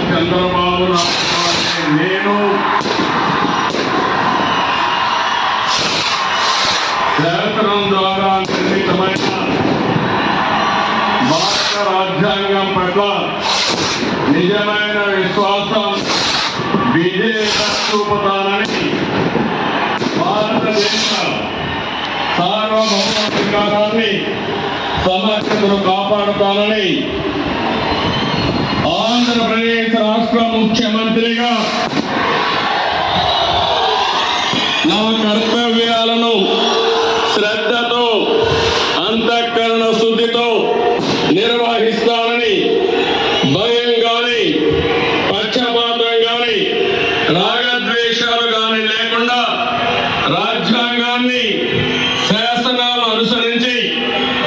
చంద్రబాబు నేను శాసనం ద్వారా నిర్మితమైన భారత రాజ్యాంగం పట్ల నిజమైన విశ్వాసం విజేత చూపుతానని భారతదేశ సార్వభౌమాధికారాన్ని సమగ్రతను కాపాడుతానని ఆంధ్రప్రదేశ్ రాష్ట్ర ముఖ్యమంత్రిగా నా కర్తవ్యాలను శ్రద్ధతో అంతఃకరణ శుద్ధితో నిర్వహిస్తానని భయం గాని పక్షపాతం గాని రాగద్వేషాలు గాని లేకుండా రాజ్యాంగాన్ని శాసనాలు అనుసరించి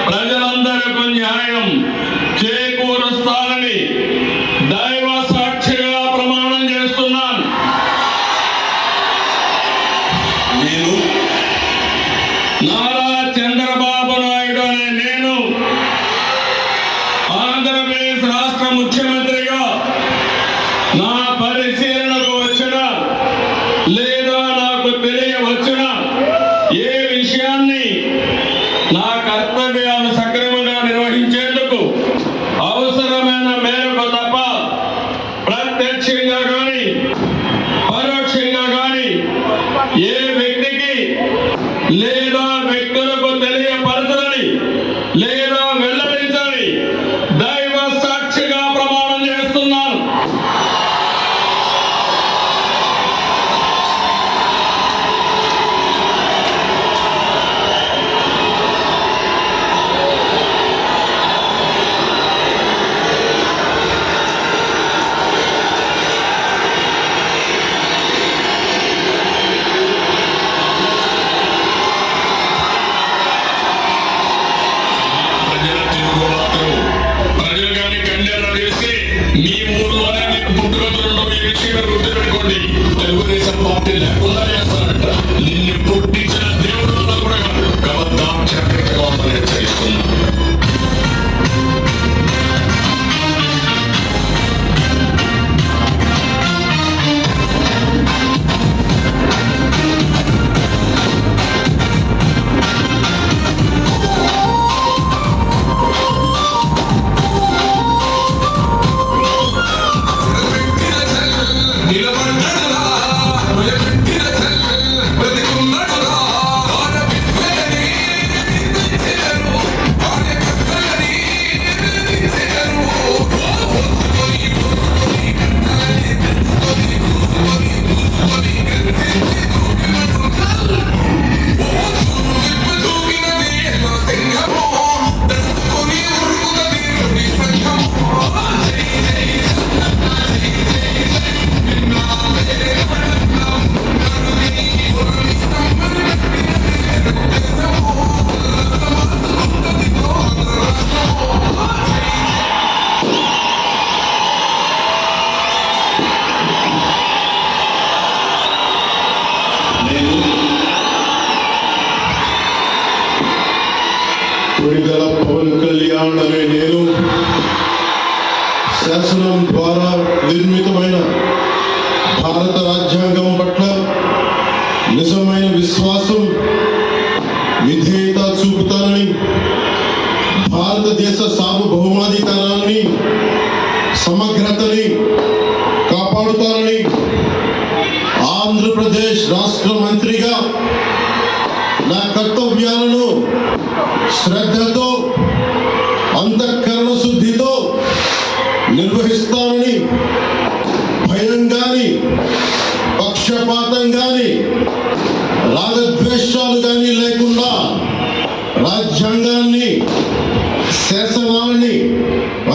ప్రజలందరికీ న్యాయం చేకూరుస్తానని దైవ సాక్షిగా ప్రమాణం చేస్తున్నాను. నేను నారా చంద్రబాబు నాయుడు అనే నేను ఆంధ్రప్రదేశ్ రాష్ట్ర ముఖ్యమంత్రిగా నా పరిశీలనకు వచ్చిన లేదా నాకు తెలియవచ్చిన ఏ విషయాన్ని నా కర్తవ్యాలు సక్రమంగా నిర్వహించేందుకు అవసరమైన మేరకు తప్ప ప్రత్యక్షంగా కానీ పరోక్షంగా కానీ ఏ వ్యక్తికి లేదా వ్యక్తులకు తెలియపరచని లేదా వెల్లడించని దైవ సాక్షిగా ప్రమాణం చేస్తున్నాను. మీ ఊర్లోనే మీకు పుట్టుకలు మీ విషయంగా గుర్తుపెట్టుకోండి. తెలుగుదేశం పార్టీ లేకుండా చేస్తారంట. నిన్ను పుట్టించిన దేవుడు కూడా కబద్దాం చక్కగా ఉందని హెచ్చరిస్తున్నాను. కొణిదెల పవన్ కళ్యాణ్ అనే నేను శాసనం ద్వారా నిర్మితమైన భారత రాజ్యాంగం పట్ల నిజమైన విశ్వాసం విధేయత చూపుతానని భారతదేశ సార్వభౌమాధికారాన్ని సమగ్రతని కాపాడుతానని ఆంధ్రప్రదేశ్ రాష్ట్ర మంత్రిగా నా కర్తవ్యాలను శ్రద్ధతో అంతఃకరణ శుద్ధితో నిర్వహిస్తానని భయం గాని పక్షపాతం గాని రాగద్వేషాలు గాని లేకుండా రాజ్యాంగాన్ని శాసనాలని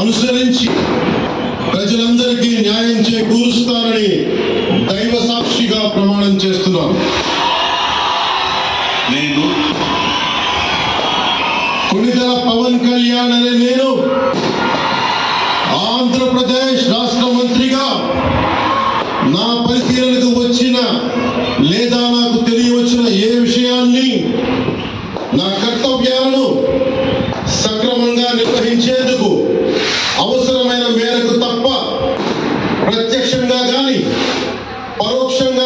అనుసరించి ప్రజలందరికీ న్యాయం చేకూరుస్తానని దైవ సాక్షిగా ప్రమాణం చేస్తున్నాను. నేను కొణిదెల పవన్ కళ్యాణ్ అనే నేను ఆంధ్రప్రదేశ్ రాష్ట్ర మంత్రిగా నా పరిశీలనకు వచ్చిన లేదా నాకు తెలియవచ్చిన ఏ విషయాన్ని నా కర్తవ్యాలను పరోక్షంగా